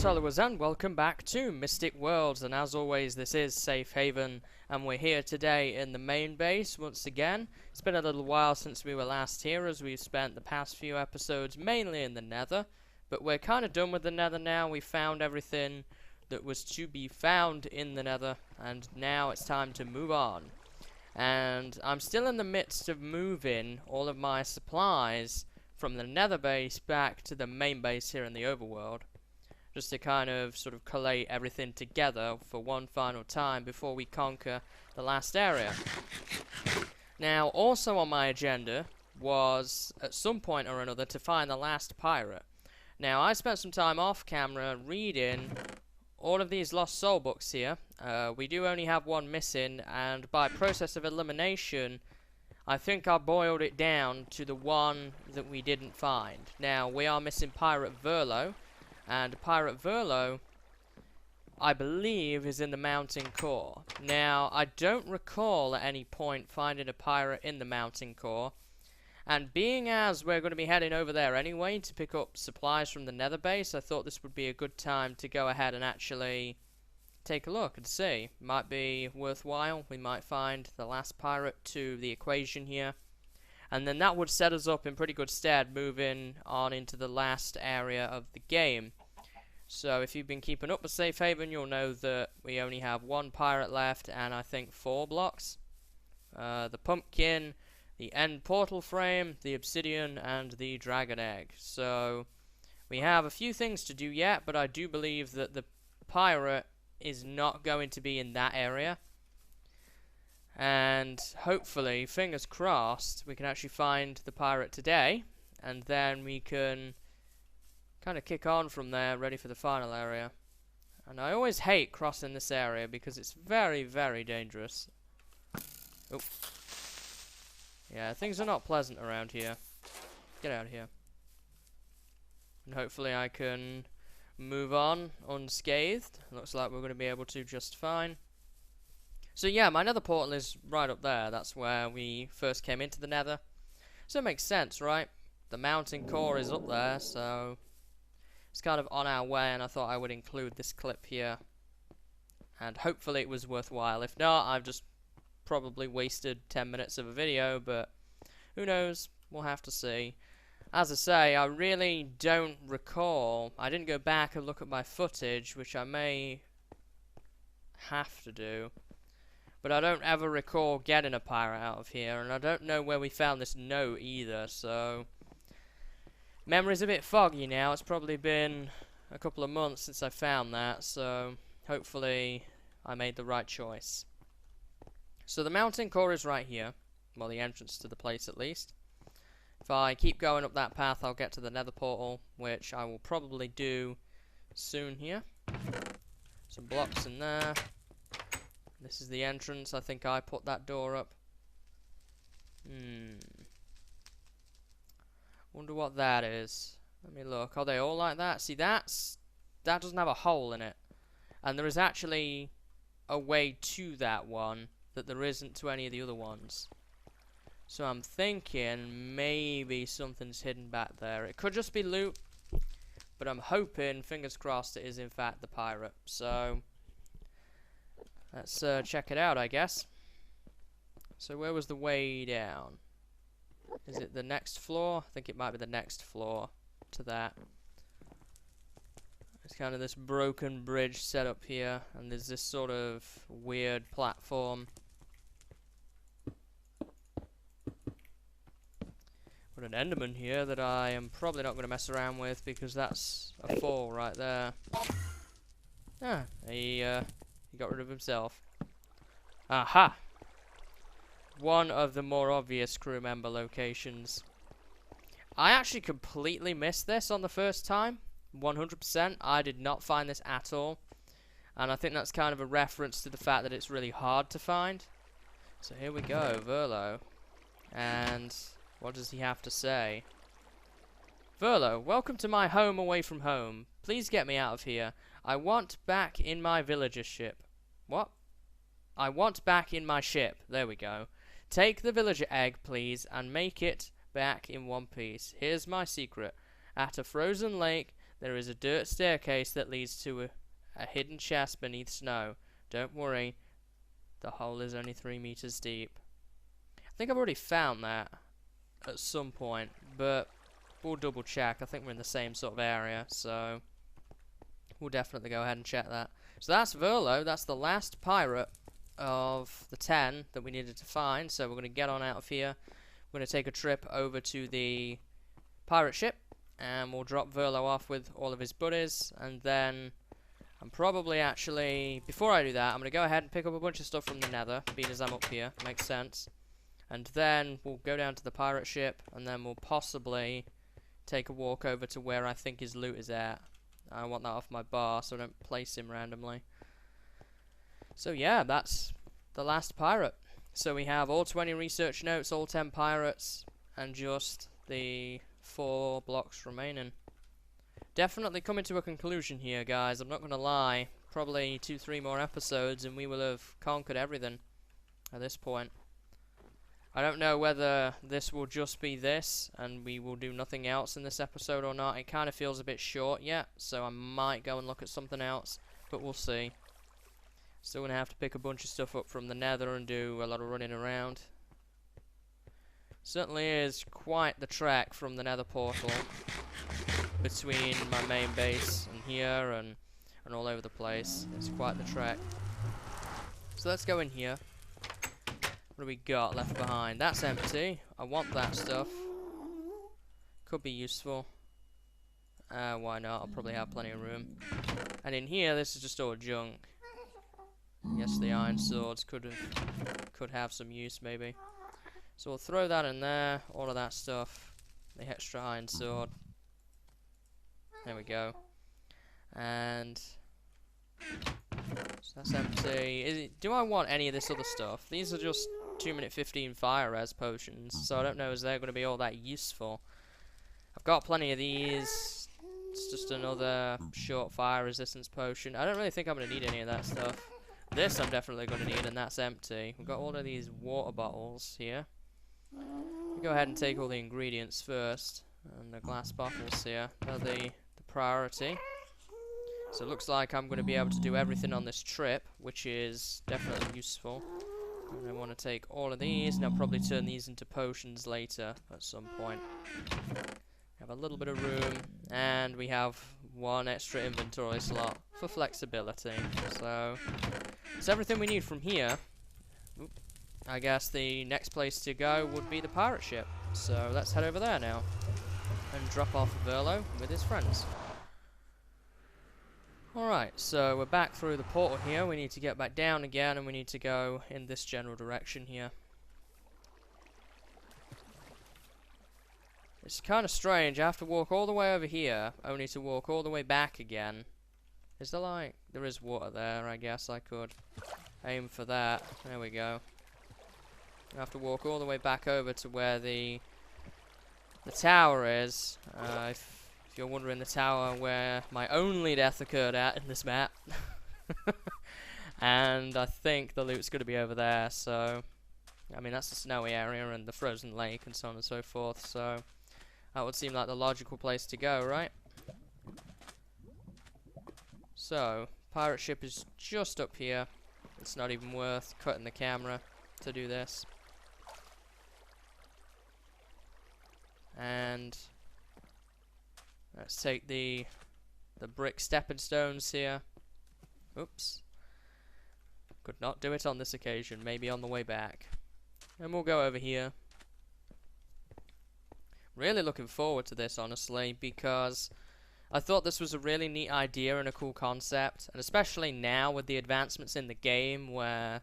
followers, and welcome back to Mystic Worlds, and as always this is Safe Haven, and we're here today in the main base once again. It's been a little while since we were last here, as we've spent the past few episodes mainly in the Nether, but we're kind of done with the Nether now. We found everything that was to be found in the Nether, and now it's time to move on. And I'm still in the midst of moving all of my supplies from the Nether base back to the main base here in the overworld, just to kind of sort of collate everything together for one final time before we conquer the last area. Now, also on my agenda was, at some point or another, to find the last pirate. Now, I spent some time off camera reading all of these Lost Soul books here. We do only have one missing, and by process of elimination, I think I boiled it down to the one that we didn't find. Now, we are missing Pirate Verlo. And Pirate Verlo, I believe, is in the mountain core. Now, I don't recall at any point finding a pirate in the mountain core. And being as we're going to be heading over there anyway to pick up supplies from the Nether base, I thought this would be a good time to go ahead and actually take a look and see. Might be worthwhile. We might find the last pirate to the equation here. And then that would set us up in pretty good stead moving on into the last area of the game. So if you've been keeping up with Safe Haven, you'll know that we only have one pirate left and I think 4 blocks. The pumpkin, the end portal frame, the obsidian, and the dragon egg. So we have a few things to do yet, but I do believe that the pirate is not going to be in that area. And hopefully, fingers crossed, we can actually find the pirate today, and then we can kind of kick on from there, ready for the final area. And I always hate crossing this area because it's very, very dangerous. Oh. Yeah, things are not pleasant around here. Get out of here. And hopefully I can move on unscathed. Looks like we're going to be able to just fine. So yeah, my nether portal is right up there. That's where we first came into the nether. So it makes sense, right? The mountain core is up there, so it's kind of on our way, and I thought I would include this clip here. And hopefully it was worthwhile. If not, I've just probably wasted 10 minutes of a video, but who knows? We'll have to see. As I say, I really don't recall. I didn't go back and look at my footage, which I may have to do. But I don't ever recall getting a pirate out of here, and I don't know where we found this note either, so memory's a bit foggy now. It's probably been a couple of months since I found that, so hopefully I made the right choice. So the mountain core is right here, well, the entrance to the place at least. If I keep going up that path, I'll get to the nether portal, which I will probably do soon here. Some blocks in there. This is the entrance. I think I put that door up. Wonder what that is. Let me look. Are they all like that? See, that doesn't have a hole in it. And there is actually a way to that one that there isn't to any of the other ones. So I'm thinking maybe something's hidden back there. It could just be loot, but I'm hoping, fingers crossed, it is in fact the pirate. So let's check it out, I guess. So where was the way down? Is it the next floor? I think it might be the next floor to that. It's kind of this broken bridge set up here, and there's this sort of weird platform. Got an enderman here that I am probably not going to mess around with because that's a fall right there. Ah, he got rid of himself. Aha! One of the more obvious crew member locations. I actually completely missed this on the first time. 100%. I did not find this at all. And I think that's kind of a reference to the fact that it's really hard to find. So here we go, Verlo. And what does he have to say? Verlo, welcome to my home away from home. Please get me out of here. I want back in my villager ship. What? I want back in my ship. There we go. Take the villager egg, please, and make it back in one piece. Here's my secret. At a frozen lake, there is a dirt staircase that leads to a hidden chest beneath snow. Don't worry, the hole is only 3 meters deep. I think I've already found that at some point, but we'll double check. I think we're in the same sort of area, so we'll definitely go ahead and check that. So that's Verlo. That's the last pirate of the 10 that we needed to find. So we're going to get on out of here. We're going to take a trip over to the pirate ship, and we'll drop Verlo off with all of his buddies, and then I'm probably actually, before I do that, I'm going to go ahead and pick up a bunch of stuff from the nether, being as I'm up here. Makes sense. And then we'll go down to the pirate ship, and then we'll possibly take a walk over to where I think his loot is at. I want that off my bar so I don't place him randomly. So yeah, that's the last pirate. So we have all 20 research notes, all 10 pirates, and just the 4 blocks remaining. Definitely coming to a conclusion here, guys. I'm not going to lie. Probably 2-3 more episodes and we will have conquered everything at this point. I don't know whether this will just be this and we will do nothing else in this episode or not. It kind of feels a bit short yet, so I might go and look at something else, but we'll see. Still going to have to pick a bunch of stuff up from the nether and do a lot of running around. Certainly is quite the trek from the nether portal between my main base and here and all over the place. It's quite the trek. So let's go in here. What do we got left behind? That's empty. I want that stuff. Could be useful. Why not? I'll probably have plenty of room. And in here, this is just all junk. Yes, the iron swords could have some use, maybe. So we'll throw that in there. All of that stuff. The extra iron sword. There we go. And so that's empty. Do I want any of this other stuff? These are just 2-minute 15 fire res potions, so I don't know if they're going to be all that useful. I've got plenty of these. It's just another short fire resistance potion. I don't really think I'm going to need any of that stuff. This I'm definitely going to need, and that's empty. We've got all of these water bottles here. We'll go ahead and take all the ingredients first, and the glass bottles here. They're the priority. So it looks like I'm going to be able to do everything on this trip, which is definitely useful. And I want to take all of these, and I'll probably turn these into potions later at some point. Have a little bit of room, and we have 1 extra inventory slot for flexibility. So it's everything we need from here. Oop. I guess the next place to go would be the pirate ship. So let's head over there now and drop off Verlo with his friends. Alright, so we're back through the portal here. We need to get back down again, and we need to go in this general direction here. It's kind of strange. I have to walk all the way over here, only to walk all the way back again. Is there like... There is water there, I guess I could aim for that. There we go. I have to walk all the way back over to where the tower is. If you're wondering, the tower where my only death occurred at in this map. And I think the loot's going to be over there, so... I mean, that's the snowy area and the frozen lake and so on and so forth, so... That would seem like the logical place to go, right? So, pirate ship is just up here. It's not even worth cutting the camera to do this. And... let's take the brick stepping stones here. Oops. Could not do it on this occasion. Maybe on the way back. And we'll go over here. Really looking forward to this, honestly, because I thought this was a really neat idea and a cool concept. And especially now with the advancements in the game where...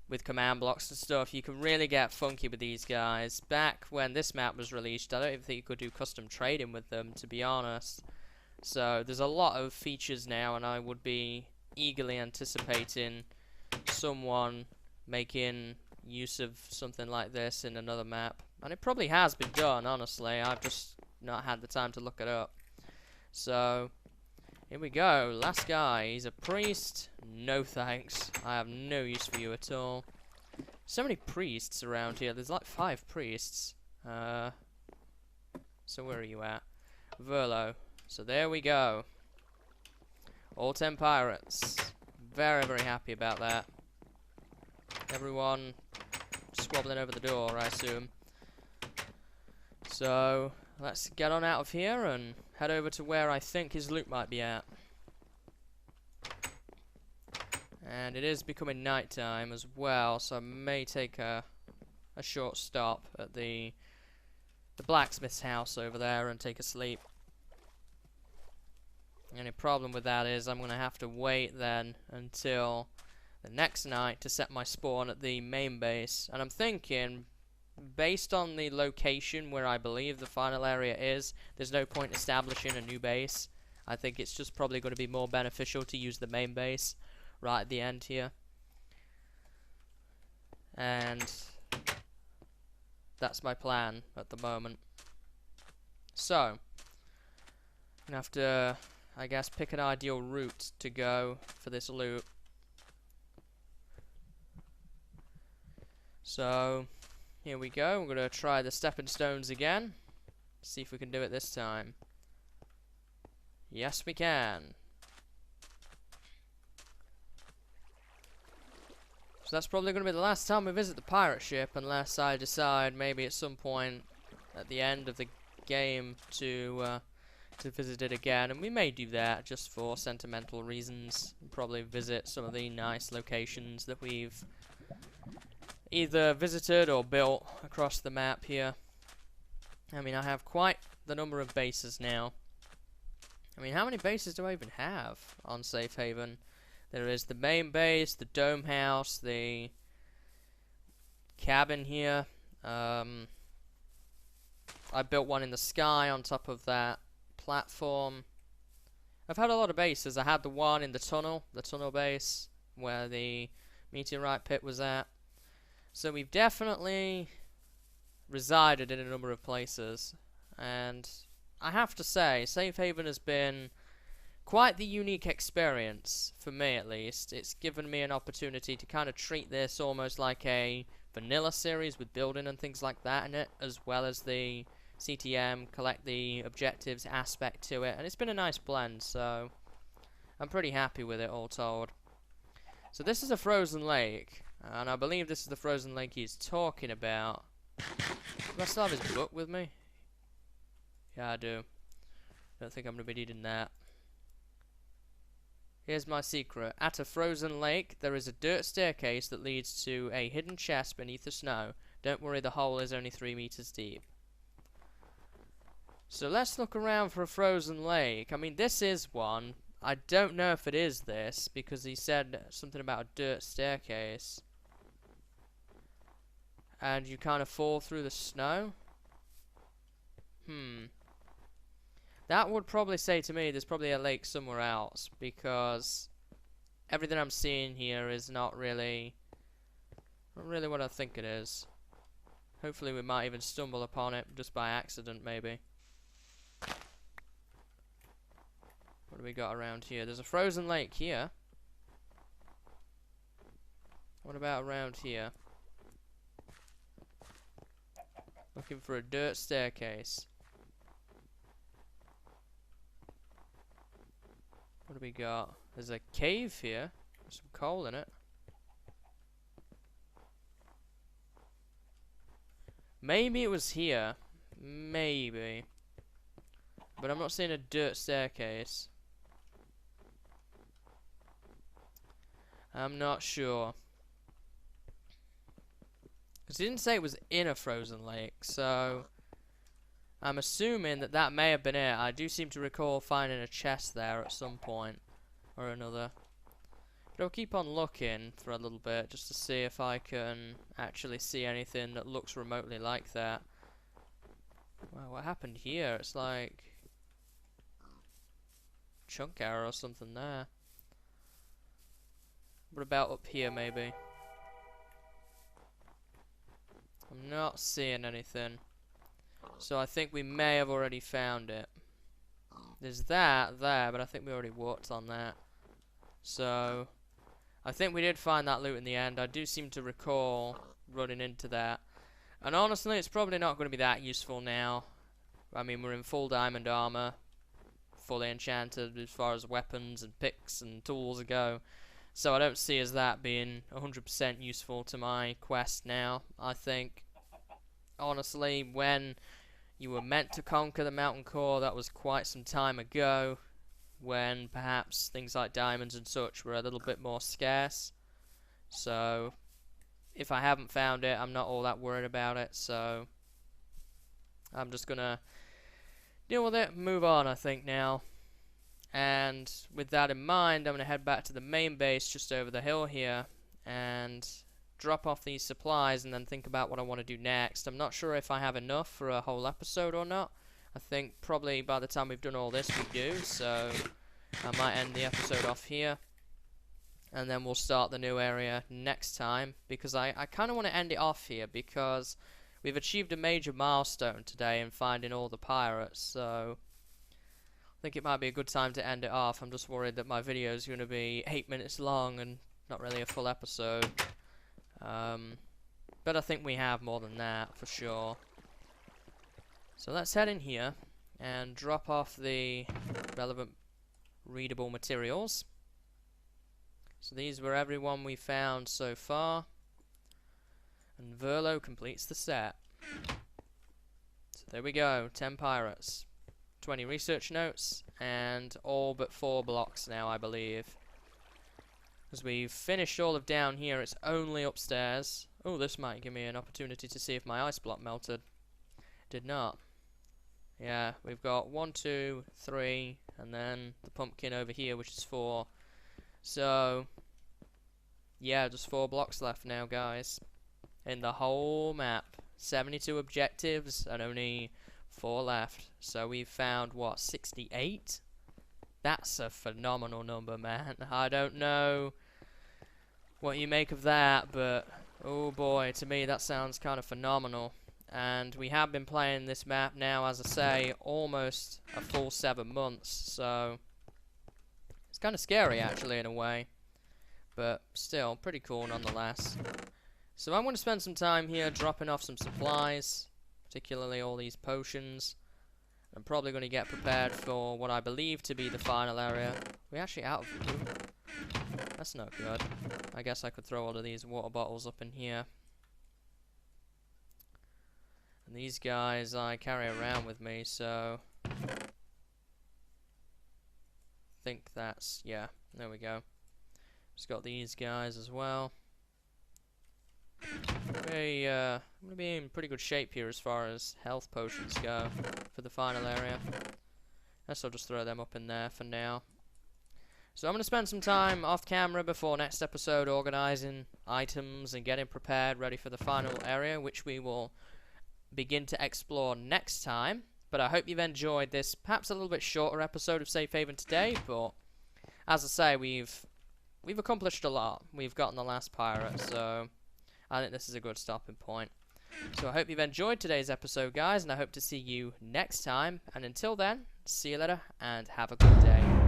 with command blocks and stuff, you can really get funky with these guys. Back when this map was released, I don't even think you could do custom trading with them, to be honest. So there's a lot of features now, and I would be eagerly anticipating someone making use of something like this in another map. And it probably has been done, honestly. I've just not had the time to look it up. So, here we go. Last guy. He's a priest. No thanks. I have no use for you at all. So many priests around here. There's like 5 priests. So where are you at? Verlo. So there we go. All 10 pirates. Very, very happy about that. Everyone squabbling over the door, I assume. So, let's get on out of here and head over to where I think his loot might be at. And it is becoming nighttime as well, so I may take a short stop at the blacksmith's house over there and take a sleep. The only problem with that is I'm going to have to wait then until the next night to set my spawn at the main base. And I'm thinking, based on the location where I believe the final area is, there's no point establishing a new base. I think it's just probably going to be more beneficial to use the main base right at the end here. And that's my plan at the moment. So, I'm going to have to, I guess, pick an ideal route to go for this loot. So, here we go. We're going to try the stepping stones again. See if we can do it this time. Yes, we can. So that's probably going to be the last time we visit the pirate ship, unless I decide maybe at some point at the end of the game to visit it again. And we may do that just for sentimental reasons. We'll probably visit some of the nice locations that we've either visited or built across the map here. I mean, I have quite the number of bases now. I mean, how many bases do I even have on Safe Haven? There is the main base, the dome house, the cabin here. I built one in the sky on top of that platform. I've had a lot of bases. I had the one in the tunnel base, where the meteorite pit was at. So we've definitely resided in a number of places. And I have to say, Safe Haven has been quite the unique experience, for me at least. It's given me an opportunity to kind of treat this almost like a vanilla series with building and things like that in it, as well as the CTM, collect the objectives aspect to it, and it's been a nice blend, so I'm pretty happy with it all told. So this is a frozen lake, and I believe this is the frozen lake he's talking about. Do I still have his book with me? Yeah, I do. Don't think I'm going to be needing that. Here's my secret. At a frozen lake, there is a dirt staircase that leads to a hidden chest beneath the snow. Don't worry, the hole is only 3 meters deep. So let's look around for a frozen lake. I mean, this is one. I don't know if it is this, because he said something about a dirt staircase. And you kind of fall through the snow? That would probably say to me there's probably a lake somewhere else, because everything I'm seeing here is not really what I think it is. Hopefully we might even stumble upon it just by accident, maybe. What do we got around here? There's a frozen lake here. What about around here? Looking for a dirt staircase. What do we got? There's a cave here. There's some coal in it. Maybe it was here. Maybe. But I'm not seeing a dirt staircase. I'm not sure. Because he didn't say it was in a frozen lake, so I'm assuming that that may have been it. I do seem to recall finding a chest there at some point or another. But I'll keep on looking for a little bit just to see if I can actually see anything that looks remotely like that. Wow, what happened here? It's like chunk arrow or something there. What about up here, maybe? I'm not seeing anything. So I think we may have already found it. There's that there, but I think we already walked on that. So I think we did find that loot in the end. I do seem to recall running into that. And honestly, it's probably not going to be that useful now. I mean, we're in full diamond armor. fully enchanted as far as weapons and picks and tools go. So I don't see as that being 100% useful to my quest now. I think, honestly, when you were meant to conquer the mountain core, that was quite some time ago, when perhaps things like diamonds and such were a little bit more scarce. So if I haven't found it, I'm not all that worried about it, so I'm just gonna deal with it, move on, I think, now. And with that in mind, I'm gonna head back to the main base just over the hill here and drop off these supplies and then think about what I want to do next. I'm not sure if I have enough for a whole episode or not. I think probably by the time we've done all this we do, so I might end the episode off here. And then we'll start the new area next time, because I kind of want to end it off here, because we've achieved a major milestone today in finding all the pirates, so I think it might be a good time to end it off. I'm just worried that my video is going to be 8 minutes long and not really a full episode. But I think we have more than that, for sure. So let's head in here and drop off the relevant readable materials. So these were everyone we found so far. And Verlo completes the set. So there we go, 10 pirates. 20 research notes, and all but 4 blocks now, I believe. As we've finished all of down here, it's only upstairs. Oh, this might give me an opportunity to see if my ice block melted. Did not. Yeah, we've got 1, 2, 3, and then the pumpkin over here, which is 4. So, yeah, just 4 blocks left now, guys. In the whole map. 72 objectives, and only 4 left. So we've found, what, 68? That's a phenomenal number, man. I don't know what you make of that, but oh boy, to me that sounds kind of phenomenal. And we have been playing this map now, as I say, almost a full 7 months, so it's kind of scary actually in a way, but still pretty cool nonetheless. So I'm going to spend some time here dropping off some supplies, particularly all these potions. I'm probably going to get prepared for what I believe to be the final area. We're actually out of room. That's not good. I guess I could throw all of these water bottles up in here. And these guys I carry around with me, so I think that's, yeah, there we go. Just got these guys as well. I'm going to be in pretty good shape here as far as health potions go for the final area. Guess I'll just throw them up in there for now. So I'm going to spend some time off camera before next episode organising items and getting prepared, ready for the final area, which we will begin to explore next time. But I hope you've enjoyed this perhaps a little bit shorter episode of Safe Haven today, but as I say, we've accomplished a lot. We've gotten the last pirate, so I think this is a good stopping point. So I hope you've enjoyed today's episode, guys, and I hope to see you next time. And until then, see you later, and have a good day.